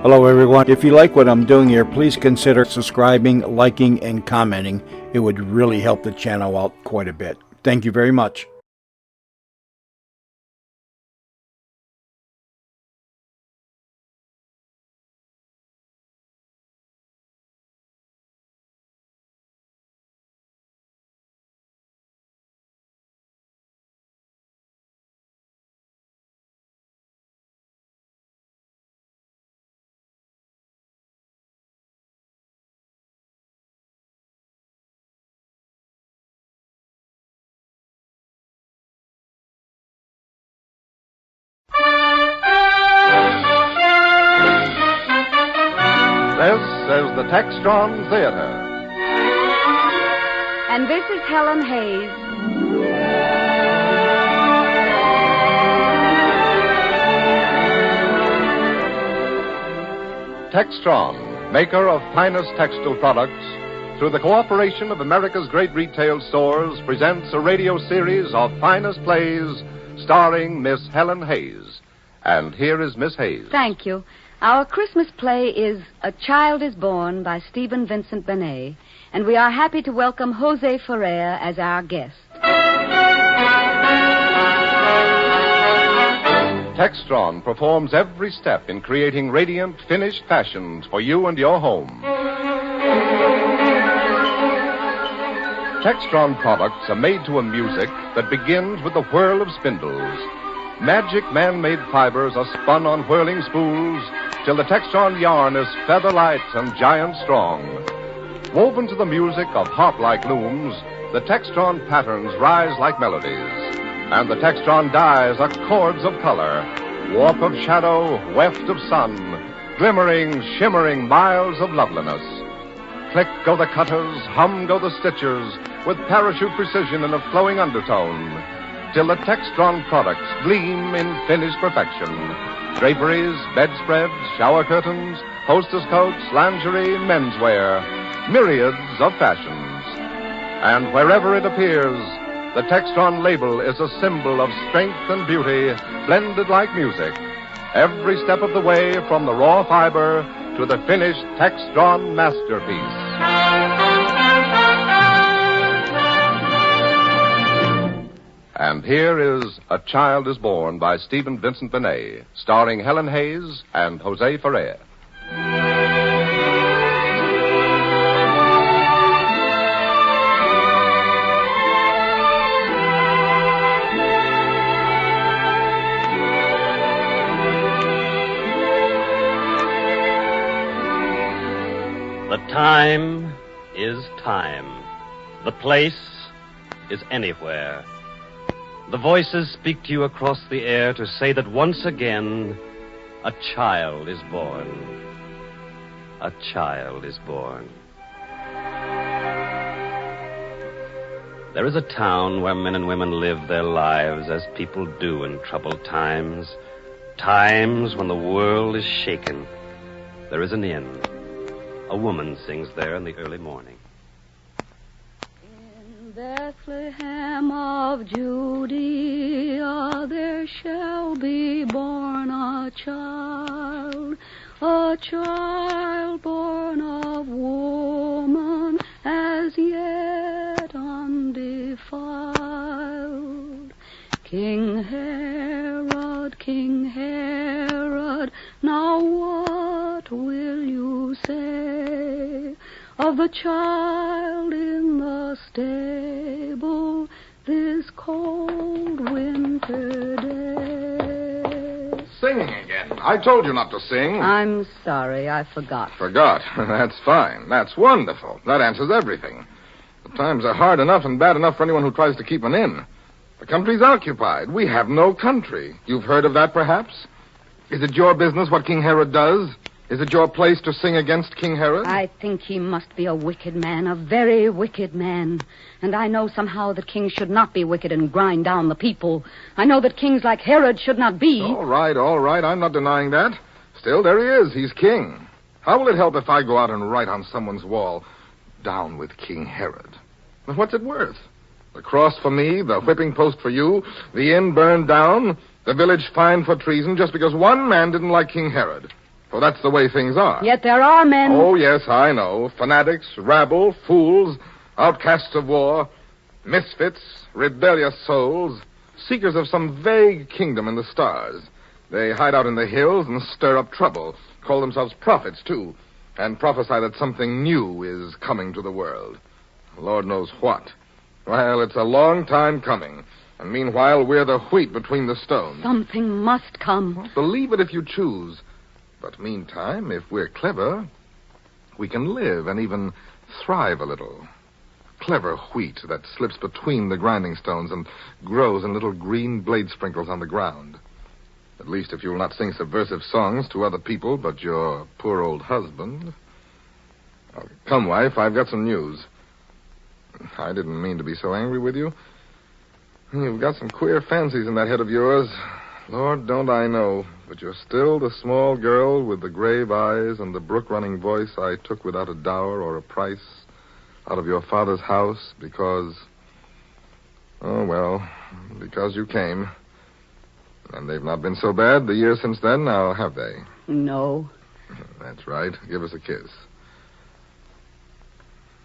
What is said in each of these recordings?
Hello, everyone. If you like what I'm doing here, please consider subscribing, liking, and commenting. It would really help the channel out quite a bit. Thank you very much. This is the Textron Theater. And this is Helen Hayes. Textron, maker of finest textile products, through the cooperation of America's great retail stores, presents a radio series of finest plays starring Miss Helen Hayes. And here is Miss Hayes. Thank you. Our Christmas play is A Child is Born by Stephen Vincent Benet, and we are happy to welcome Jose Ferrer as our guest. Textron performs every step in creating radiant, finished fashions for you and your home. Textron products are made to a music that begins with the whirl of spindles. Magic man-made fibers are spun on whirling spools till the Textron yarn is feather-light and giant strong. Woven to the music of harp-like looms, the Textron patterns rise like melodies. And the Textron dyes are chords of color, warp of shadow, weft of sun, glimmering, shimmering miles of loveliness. Click go the cutters, hum go the stitchers, with parachute precision in a flowing undertone, till the Textron products gleam in finished perfection. Draperies, bedspreads, shower curtains, hostess coats, lingerie, menswear, myriads of fashions. And wherever it appears, the Textron label is a symbol of strength and beauty, blended like music. Every step of the way from the raw fiber to the finished Textron masterpiece. And here is A Child is Born by Stephen Vincent Benet, starring Helen Hayes and Jose Ferrer. The time is time. The place is anywhere. The voices speak to you across the air to say that once again, a child is born. A child is born. There is a town where men and women live their lives as people do in troubled times. Times when the world is shaken. There is an inn. A woman sings there in the early morning. In Bethlehem of Judea there shall be born a child born of woman as yet undefiled. King Herod, now what will you say of the child in the stable this cold winter day? Singing again. I told you not to sing. I'm sorry, I forgot. Forgot? That's fine. That's wonderful. That answers everything. The times are hard enough and bad enough for anyone who tries to keep an inn. The country's occupied. We have no country. You've heard of that, perhaps? Is it your business what King Herod does? Is it your place to sing against King Herod? I think he must be a wicked man, a very wicked man. And I know somehow that kings should not be wicked and grind down the people. I know that kings like Herod should not be. All right. I'm not denying that. Still, there he is. He's king. How will it help if I go out and write on someone's wall, "Down with King Herod"? But what's it worth? The cross for me, the whipping post for you, the inn burned down, the village fined for treason just because one man didn't like King Herod. For that's the way things are. Yet there are men... Oh, yes, I know. Fanatics, rabble, fools, outcasts of war, misfits, rebellious souls, seekers of some vague kingdom in the stars. They hide out in the hills and stir up trouble, call themselves prophets, too, and prophesy that something new is coming to the world. Lord knows what. Well, it's a long time coming, and meanwhile we're the wheat between the stones. Something must come. Believe it if you choose. But meantime, if we're clever, we can live and even thrive a little. Clever wheat that slips between the grinding stones and grows in little green blade sprinkles on the ground. At least if you'll not sing subversive songs to other people but your poor old husband. Oh, come, wife, I've got some news. I didn't mean to be so angry with you. You've got some queer fancies in that head of yours. Lord, don't I know, but you're still the small girl with the grave eyes and the brook-running voice I took without a dower or a price out of your father's house because... Oh, well, because you came. And they've not been so bad the years since then, now have they? No. That's right. Give us a kiss.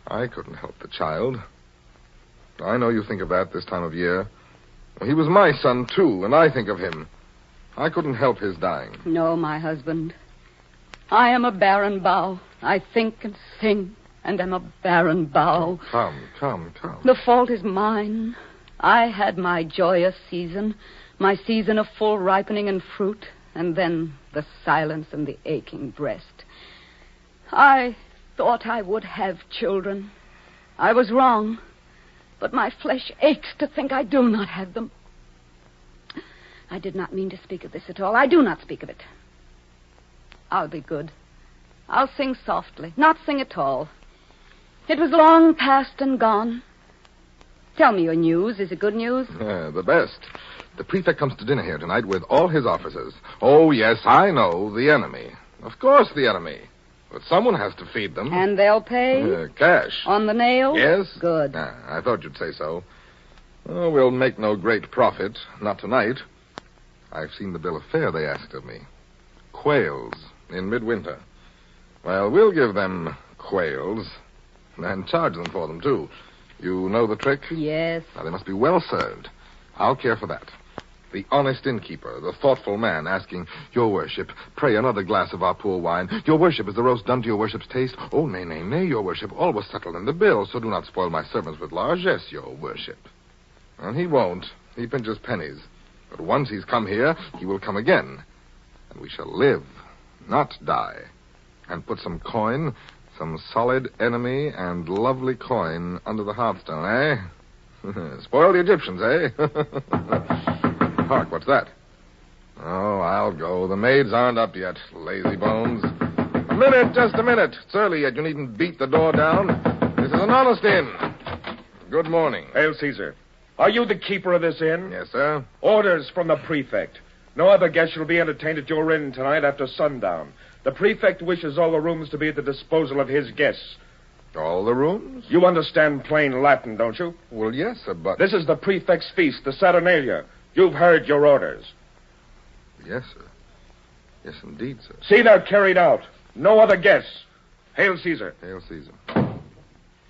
I couldn't help the child. I know you think of that this time of year. He was my son, too, and I think of him. I couldn't help his dying. No, my husband. I am a barren bough. I think and sing, and am a barren bough. Come. The fault is mine. I had my joyous season, my season of full ripening and fruit, and then the silence and the aching breast. I thought I would have children. I was wrong. But my flesh aches to think I do not have them. I did not mean to speak of this at all. I do not speak of it. I'll be good. I'll sing softly, not sing at all. It was long past and gone. Tell me your news. Is it good news? The best. The prefect comes to dinner here tonight with all his officers. Oh, yes, I know, the enemy. Of course, the enemy. But someone has to feed them. And they'll pay? Cash. On the nail? Yes. Good. I thought you'd say so. Oh, we'll make no great profit. Not tonight. I've seen the bill of fare they asked of me. Quails in midwinter. Well, we'll give them quails and charge them for them, too. You know the trick? Yes. Now, they must be well served. I'll care for that. The honest innkeeper, the thoughtful man, asking, Your worship, pray another glass of our poor wine. Your worship, is the roast done to your worship's taste? Oh, nay, your worship, all was settled in the bill, so do not spoil my servants with largesse, your worship. And he won't. He pinches pennies. But once he's come here, he will come again. And we shall live, not die. And put some coin, some solid enemy and lovely coin under the hearthstone, eh? Spoil the Egyptians, eh? Hark, what's that? Oh, I'll go. The maids aren't up yet, lazy bones. A minute, just a minute. It's early yet. You needn't beat the door down. This is an honest inn. Good morning. Hail, Caesar. Are you the keeper of this inn? Yes, sir. Orders from the prefect. No other guest shall be entertained at your inn tonight after sundown. The prefect wishes all the rooms to be at the disposal of his guests. All the rooms? You understand plain Latin, don't you? Well, yes, sir, but... This is the prefect's feast, the Saturnalia. You've heard your orders. Yes, sir. Yes, indeed, sir. See they're carried out. No other guests. Hail, Caesar. Hail, Caesar.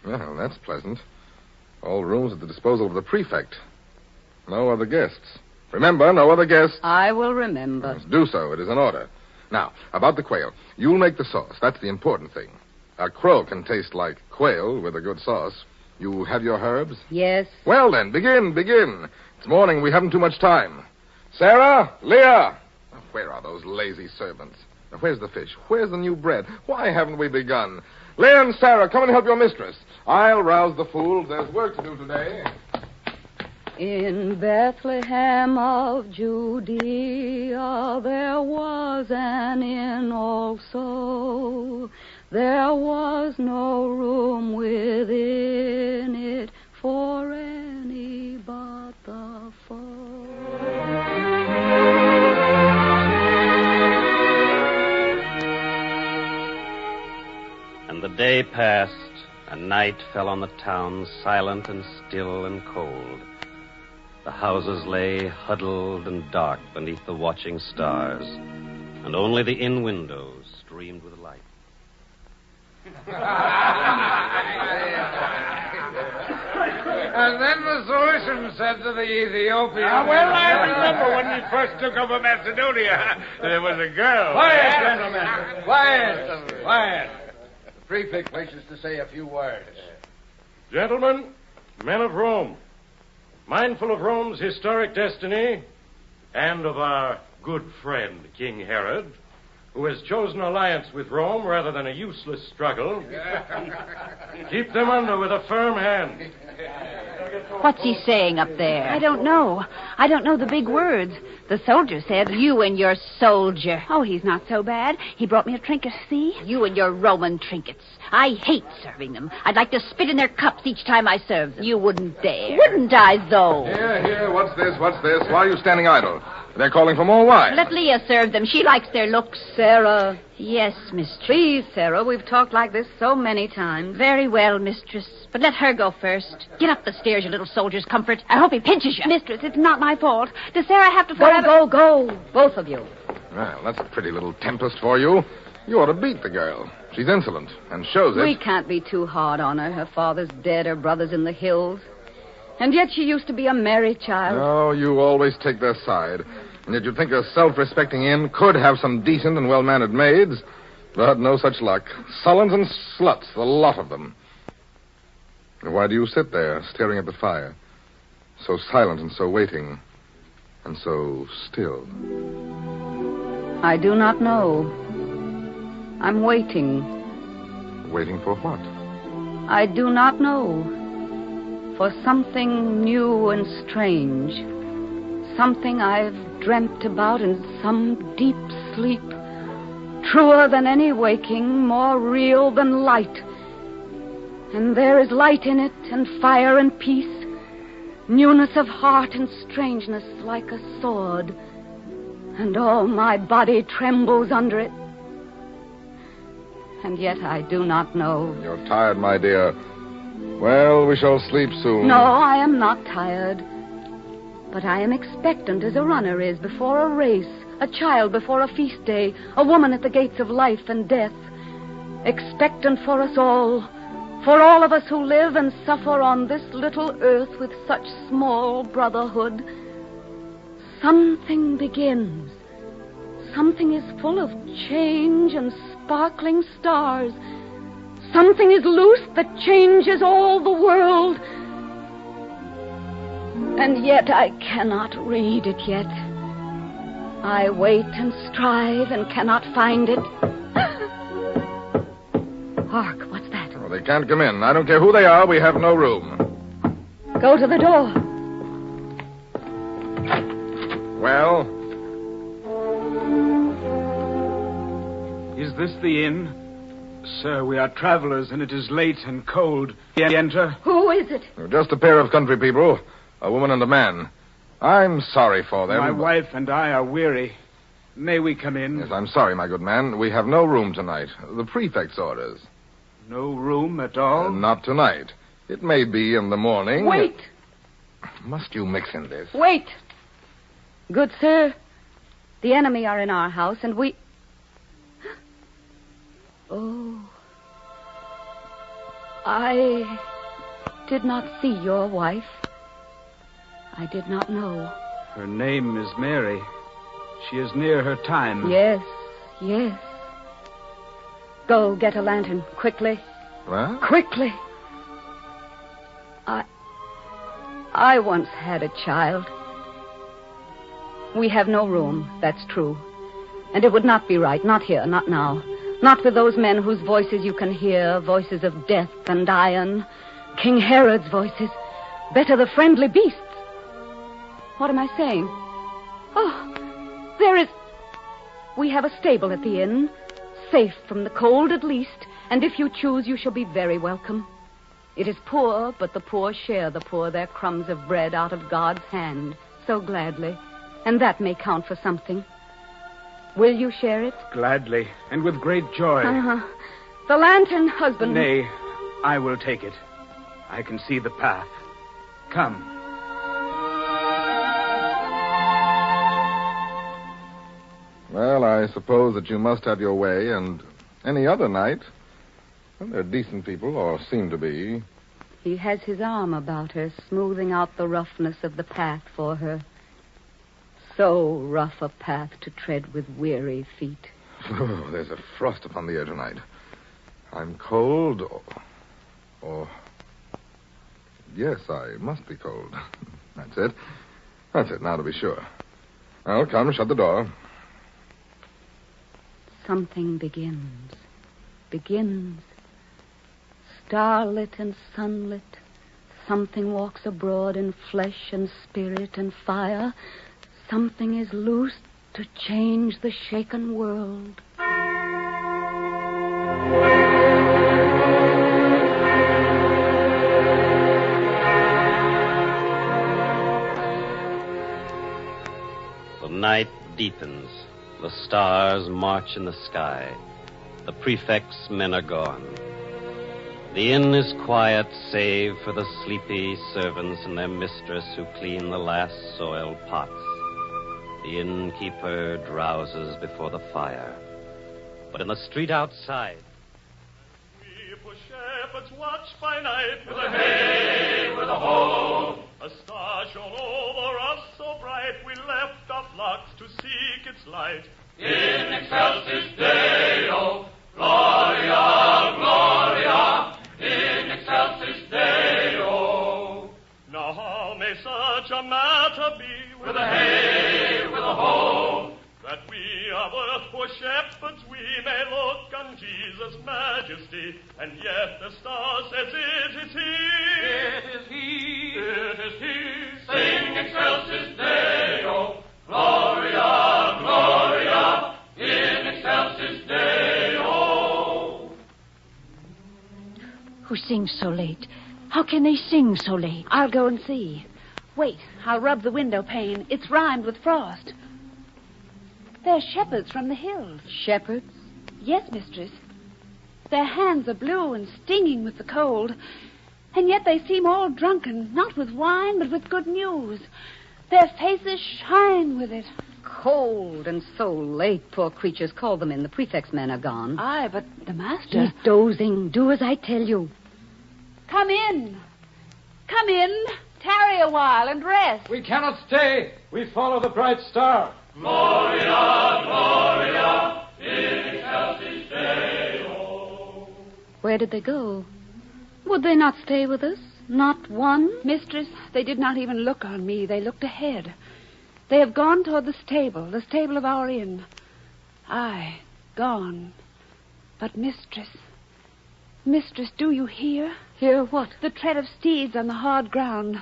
Well, that's pleasant. All rooms at the disposal of the prefect. No other guests. Remember, no other guests. I will remember. Yes, do so. It is an order. Now, about the quail. You'll make the sauce. That's the important thing. A crow can taste like quail with a good sauce. You have your herbs? Yes. Well, then, begin. It's morning. We haven't too much time. Sarah, Leah. Where are those lazy servants? Now, where's the fish? Where's the new bread? Why haven't we begun? Leah and Sarah, come and help your mistress. I'll rouse the fools. There's work to do today. In Bethlehem of Judea there was an inn also. There was no room within it for any but the foe. And the day passed, and night fell on the town, silent and still and cold. The houses lay huddled and dark beneath the watching stars. and only the inn windows streamed with light. And then the solution said to the Ethiopian... well, I remember when we first took over Macedonia. There was a girl. Quiet, gentlemen. Quiet. The prefect wishes to say a few words. Gentlemen, men of Rome, mindful of Rome's historic destiny and of our good friend, King Herod, who has chosen alliance with Rome rather than a useless struggle, keep them under with a firm hand. What's he saying up there? I don't know. I don't know the big words. The soldier said... You and your soldier. Oh, he's not so bad. He brought me a trinket, see? You and your Roman trinkets. I hate serving them. I'd like to spit in their cups each time I serve them. You wouldn't dare. Wouldn't I, though? Here, what's this? Why are you standing idle? They're calling for more wine. Let Leah serve them. She likes their looks. Sarah. Yes, mistress. Please, Sarah, we've talked like this so many times. Very well, mistress. But let her go first. Get up the stairs, you little soldier's comfort. I hope he pinches you. Mistress, it's not my fault. Does Sarah have to... Go. Both of you. Well, that's a pretty little tempest for you. You ought to beat the girl. She's insolent and shows it. We can't be too hard on her. Her father's dead, her brother's in the hills. And yet she used to be a merry child. No, you always take their side. And yet you'd think a self-respecting inn could have some decent and well-mannered maids. But no such luck. Sullens and sluts, the lot of them. Why do you sit there, staring at the fire? So silent and so waiting. And so still. I do not know. I'm waiting. Waiting for what? I do not know. For something new and strange. Something I've dreamt about in some deep sleep. Truer than any waking, more real than light. And there is light in it, and fire and peace. Newness of heart and strangeness like a sword. And all my body trembles under it. And yet I do not know. You're tired, my dear. Well, we shall sleep soon. No, I am not tired. But I am expectant as a runner is before a race, a child before a feast day, a woman at the gates of life and death. Expectant for us all. For all of us who live and suffer on this little earth with such small brotherhood. Something begins. Something is full of change and sparkling stars. Something is loose that changes all the world. And yet I cannot read it yet. I wait and strive and cannot find it. Hark, what's that? Oh, they can't come in. I don't care who they are. We have no room. Go to the door. Well? Is this the inn? Sir, we are travelers, and it is late and cold. Enter. Who is it? Just a pair of country people. A woman and a man. I'm sorry for them. My wife and I are weary. May we come in? Yes, I'm sorry, my good man. We have no room tonight. The prefect's orders. No room at all? Not tonight. It may be in the morning. Wait. Must you mix in this? Wait. Good sir, the enemy are in our house, and we... Oh. I did not see your wife. I did not know. Her name is Mary. She is near her time. Yes. Go get a lantern, quickly. What? Quickly. I once had a child. We have no room, that's true. And it would not be right, not here, not now. Not with those men whose voices you can hear, voices of death and iron. King Herod's voices. Better the friendly beasts. What am I saying? Oh, there is... We have a stable at the inn. Safe from the cold at least. And if you choose, you shall be very welcome. It is poor, but the poor share the poor their crumbs of bread out of God's hand so gladly. And that may count for something. Will you share it? Gladly, and with great joy. The lantern, husband. Nay, I will take it. I can see the path. Come. Well, I suppose that you must have your way, and any other night. Well, they're decent people, or seem to be. He has his arm about her, smoothing out the roughness of the path for her. So rough a path to tread with weary feet. Oh, there's a frost upon the air tonight. I'm cold, or... Yes, I must be cold. That's it. That's it, now to be sure. Well, come, shut the door. Something begins. Starlit and sunlit, something walks abroad in flesh and spirit and fire. Something is loosed to change the shaken world. The night deepens. The stars march in the sky. The prefect's men are gone. The inn is quiet, save for the sleepy servants and their mistress who clean the last soiled pots. The innkeeper drowses before the fire. But in the street outside... We poor shepherds watch by night with a hey, with a ho. A star shone over us so bright, we left our flocks to seek its light. In excelsis Deo, Gloria, Gloria, in excelsis Deo. Now how may such a matter be with a hey, with a ho? That we are worth poor shepherds, we may look on Jesus' majesty, and yet the star says it is he. It is he. It is he. Sing excelsis Deo, Gloria, Gloria, in excelsis Deo. Who sings so late? How can they sing so late? I'll go and see. Wait, I'll rub the window pane. It's rimed with frost. They're shepherds from the hills. Shepherds? Yes, mistress. Their hands are blue and stinging with the cold, and yet they seem all drunken, not with wine, but with good news. Their faces shine with it. Cold and so late, poor creatures. Call them in. The prefect's men are gone. Aye, but the master... He's dozing. Do as I tell you. Come in. Come in. Tarry a while and rest. We cannot stay. We follow the bright star. Gloria, Gloria, in excelsis Deo. Where did they go? Would they not stay with us? Not one? Mistress, they did not even look on me. They looked ahead. They have gone toward the stable of our inn. Aye, gone. But mistress, do you hear? Hear what? The tread of steeds on the hard ground,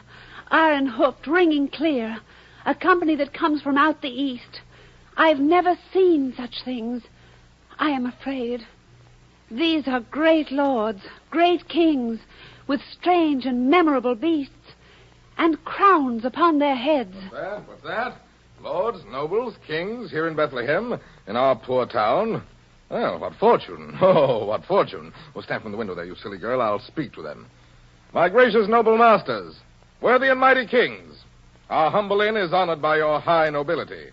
iron hooked, ringing clear. A company that comes from out the east. I've never seen such things. I am afraid. These are great lords, great kings, with strange and memorable beasts, and crowns upon their heads. What's that? Lords, nobles, kings, here in Bethlehem, in our poor town. Well, what fortune. Oh, what fortune. Well, stand from the window there, you silly girl. I'll speak to them. My gracious noble masters, worthy and mighty kings, our humble inn is honored by your high nobility.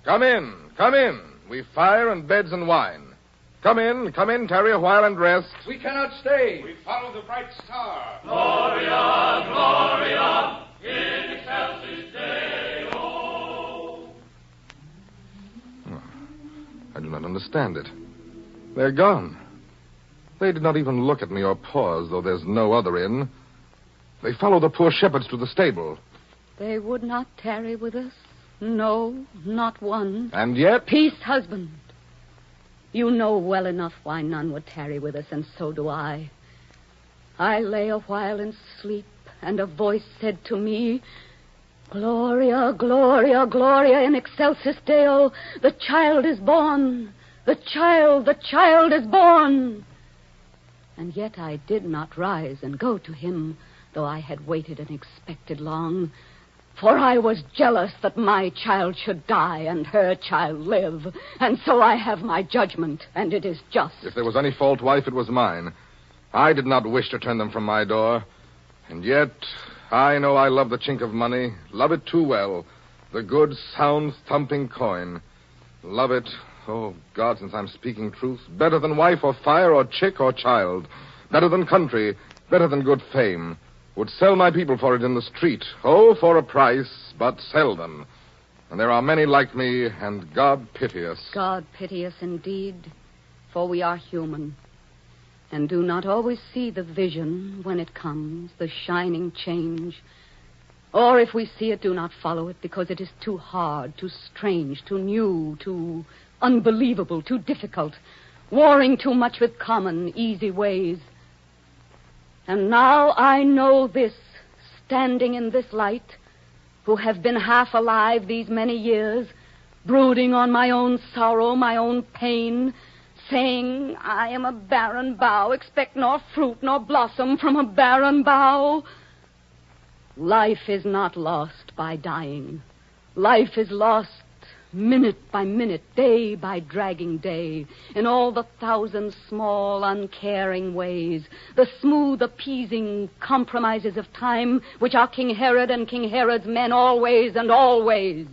Come in, come in. We've fire and beds and wine. Come in, tarry a while and rest. We cannot stay. We follow the bright star. Gloria, Gloria, in excelsis Deo. I do not understand it. They're gone. They did not even look at me or pause, though there's no other inn. They follow the poor shepherds to the stable. They would not tarry with us. No, not one. And yet... Peace, husband. You know well enough why none would tarry with us, and so do I. I lay a while in sleep, and a voice said to me, Gloria, Gloria, Gloria in excelsis Deo. The child is born. The child is born. And yet I did not rise and go to him, though I had waited and expected long. For I was jealous that my child should die and her child live. And so I have my judgment, and it is just. If there was any fault, wife, it was mine. I did not wish to turn them from my door. And yet, I know I love the chink of money, love it too well. The good, sound, thumping coin. Love it. Oh, God, since I'm speaking truth. Better than wife or fire or chick or child. Better than country. Better than good fame. Would sell my people for it in the street. Oh, for a price, but sell them. And there are many like me, and God pity us. God pity us indeed, for we are human, and do not always see the vision when it comes, the shining change. Or if we see it, do not follow it, because it is too hard, too strange, too new, too unbelievable, too difficult, warring too much with common, easy ways. And now I know this, standing in this light, who have been half alive these many years, brooding on my own sorrow, my own pain, saying, I am a barren bough, expect nor fruit nor blossom from a barren bough. Life is not lost by dying. Life is lost minute by minute, day by dragging day, in all the thousand small, uncaring ways, the smooth, appeasing compromises of time, which are King Herod and King Herod's men always and always.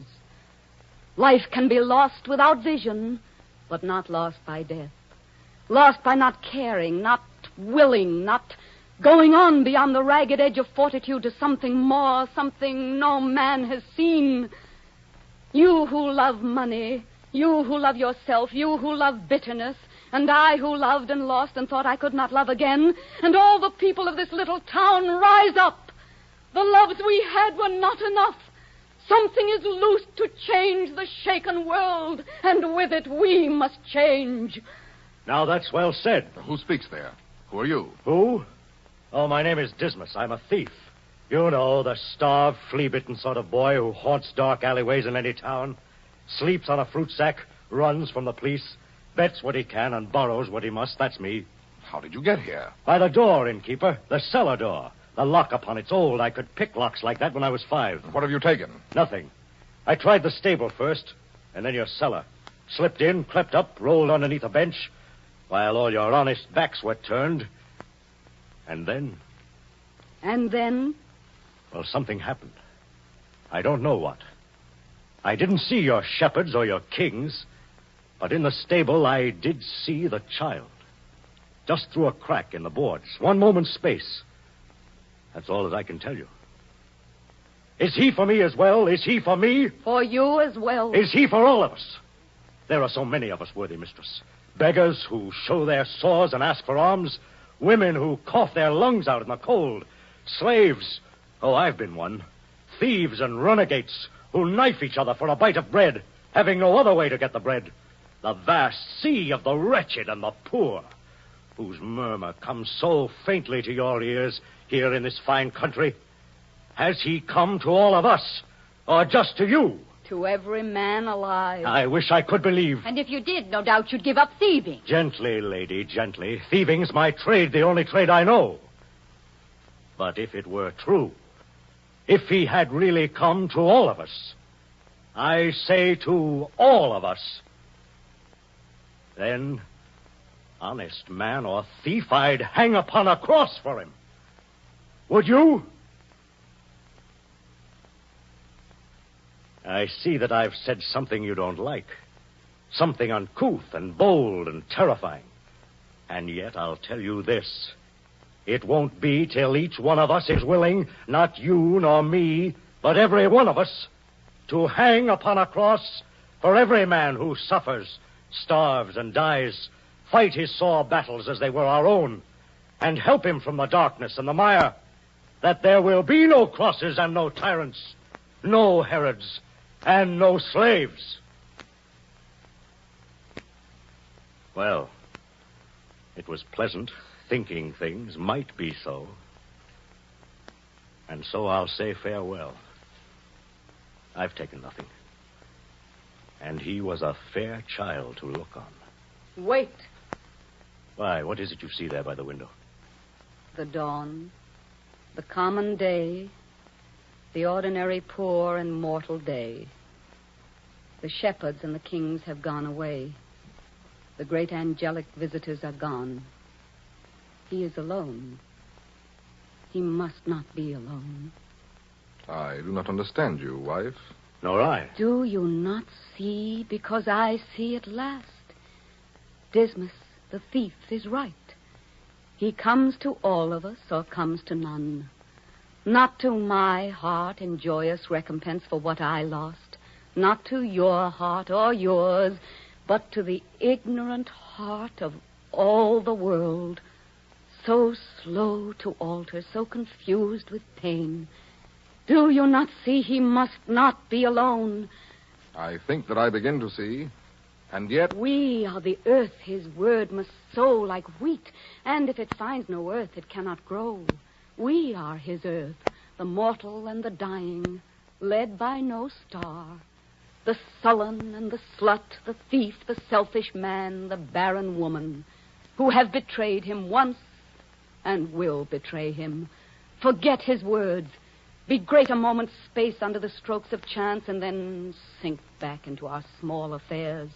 Life can be lost without vision, but not lost by death. Lost by not caring, not willing, not going on beyond the ragged edge of fortitude to something more, something no man has seen. You who love money, you who love yourself, you who love bitterness, and I who loved and lost and thought I could not love again, and all the people of this little town, rise up. The loves we had were not enough. Something is loosed to change the shaken world, and with it we must change. Now that's well said. Who speaks there? Who are you? Who? Oh, my name is Dismas. I'm a thief. You know, the starved, flea-bitten sort of boy who haunts dark alleyways in any town, sleeps on a fruit sack, runs from the police, bets what he can and borrows what he must. That's me. How did you get here? By the door, innkeeper. The cellar door. The lock upon it's old. I could pick locks like that when I was 5. What have you taken? Nothing. I tried the stable first, and then your cellar. Slipped in, crept up, rolled underneath a bench, while all your honest backs were turned. And then... And then? Well, something happened. I don't know what. I didn't see your shepherds or your kings, but in the stable I did see the child. Just through a crack in the boards, one moment's space. That's all that I can tell you. Is he for me as well? Is he for me? For you as well. Is he for all of us? There are so many of us, worthy mistress. Beggars who show their sores and ask for alms. Women who cough their lungs out in the cold. Slaves. Oh, I've been one. Thieves and renegades who knife each other for a bite of bread, having no other way to get the bread. The vast sea of the wretched and the poor, whose murmur comes so faintly to your ears here in this fine country. Has he come to all of us, or just to you? To every man alive. I wish I could believe. And if you did, no doubt you'd give up thieving. Gently, lady, gently. Thieving's my trade, the only trade I know. But if it were true, if he had really come to all of us, I say to all of us, then, honest man or thief, I'd hang upon a cross for him. Would you? I see that I've said something you don't like. Something uncouth and bold and terrifying. And yet I'll tell you this. It won't be till each one of us is willing, not you nor me, but every one of us, to hang upon a cross for every man who suffers, starves, and dies, fight his sore battles as they were our own, and help him from the darkness and the mire, that there will be no crosses and no tyrants, no Herods, and no slaves. Well, it was pleasant thinking things might be so. And so I'll say farewell. I've taken nothing. And he was a fair child to look on. Wait. Why, what is it you see there by the window? The dawn, the common day, the ordinary poor and mortal day. The shepherds and the kings have gone away. The great angelic visitors are gone. He is alone. He must not be alone. I do not understand you, wife. Nor I. Do you not see? Because I see at last. Dismas, the thief, is right. He comes to all of us or comes to none. Not to my heart in joyous recompense for what I lost. Not to your heart or yours, but to the ignorant heart of all the world, so slow to alter, so confused with pain. Do you not see he must not be alone? I think that I begin to see. And yet... We are the earth his word must sow like wheat, and if it finds no earth, it cannot grow. We are his earth, the mortal and the dying, led by no star. The sullen and the slut, the thief, the selfish man, the barren woman, who have betrayed him once and will betray him. Forget his words. Be great a moment's space under the strokes of chance and then sink back into our small affairs.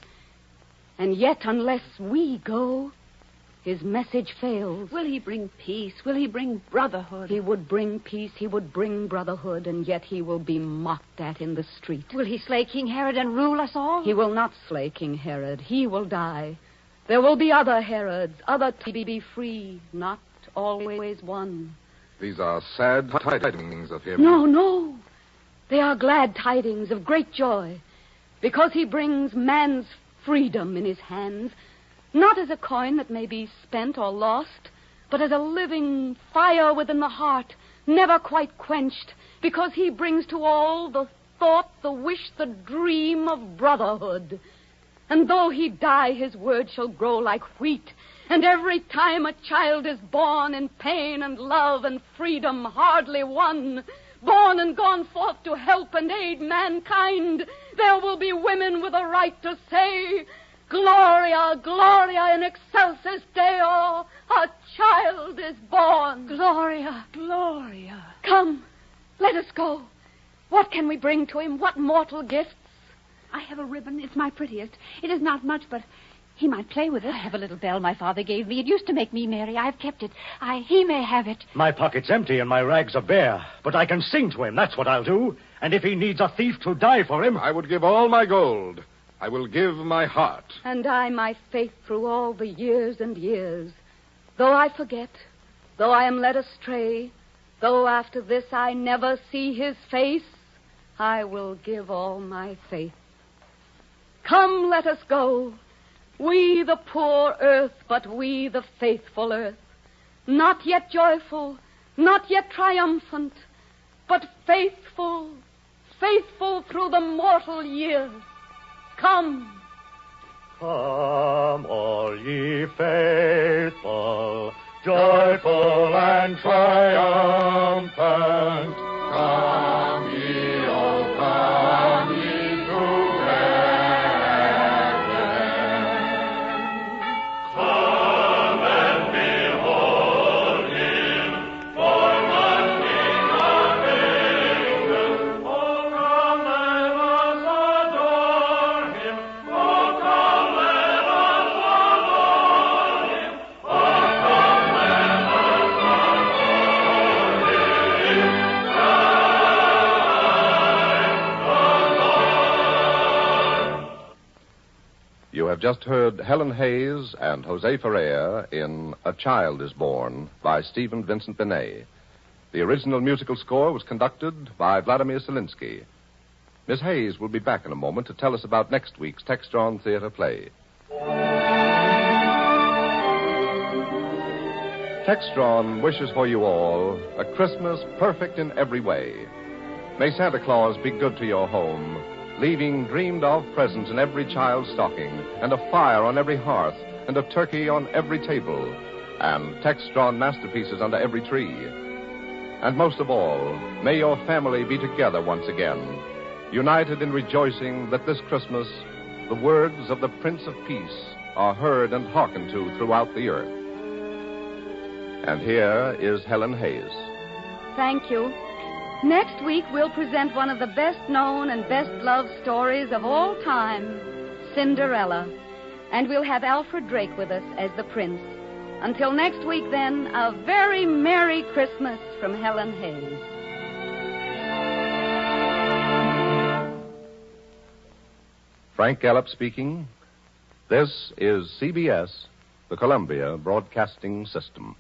And yet, unless we go, his message fails. Will he bring peace? Will he bring brotherhood? He would bring peace, he would bring brotherhood, and yet he will be mocked at in the street. Will he slay King Herod and rule us all? He will not slay King Herod. He will die. There will be other Herods, other to be free, not always one. These are sad tidings of him. No. They are glad tidings of great joy, because he brings man's freedom in his hands, not as a coin that may be spent or lost, but as a living fire within the heart, never quite quenched, because he brings to all the thought, the wish, the dream of brotherhood. And though he die, his word shall grow like wheat, and every time a child is born in pain and love and freedom hardly won, born and gone forth to help and aid mankind, there will be women with a right to say, Gloria, Gloria in excelsis Deo, a child is born. Gloria, Gloria. Come, let us go. What can we bring to him? What mortal gifts? I have a ribbon. It's my prettiest. It is not much, but he might play with it. I have a little bell my father gave me. It used to make me merry. I've kept it. He may have it. My pocket's empty and my rags are bare. But I can sing to him. That's what I'll do. And if he needs a thief to die for him... I would give all my gold. I will give my heart. And I my faith through all the years and years. Though I forget, though I am led astray, though after this I never see his face, I will give all my faith. Come, let us go. We the poor earth, but we the faithful earth. Not yet joyful, not yet triumphant, but faithful, faithful through the mortal years. Come. Come, all ye faithful, joyful and triumphant. Come ye, oh, come ye to heaven. Come and behold him, for one King of angels. Oh, come, let us adore him. Oh, come, let us adore him. Oh, come, let us adore him. You have just heard Helen Hayes and Jose Ferrer in A Child is Born by Stephen Vincent Benet. The original musical score was conducted by Vladimir Zelinsky. Miss Hayes will be back in a moment to tell us about next week's Textron Theater play. Textron wishes for you all a Christmas perfect in every way. May Santa Claus be good to your home, leaving dreamed-of presents in every child's stocking, and a fire on every hearth, and a turkey on every table, and Textron masterpieces under every tree. And most of all, may your family be together once again, united in rejoicing that this Christmas the words of the Prince of Peace are heard and hearkened to throughout the earth. And here is Helen Hayes. Thank you. Next week, we'll present one of the best-known and best-loved stories of all time, Cinderella. And we'll have Alfred Drake with us as the prince. Until next week, then, a very Merry Christmas from Helen Hayes. Frank Gallup speaking. This is CBS, the Columbia Broadcasting System.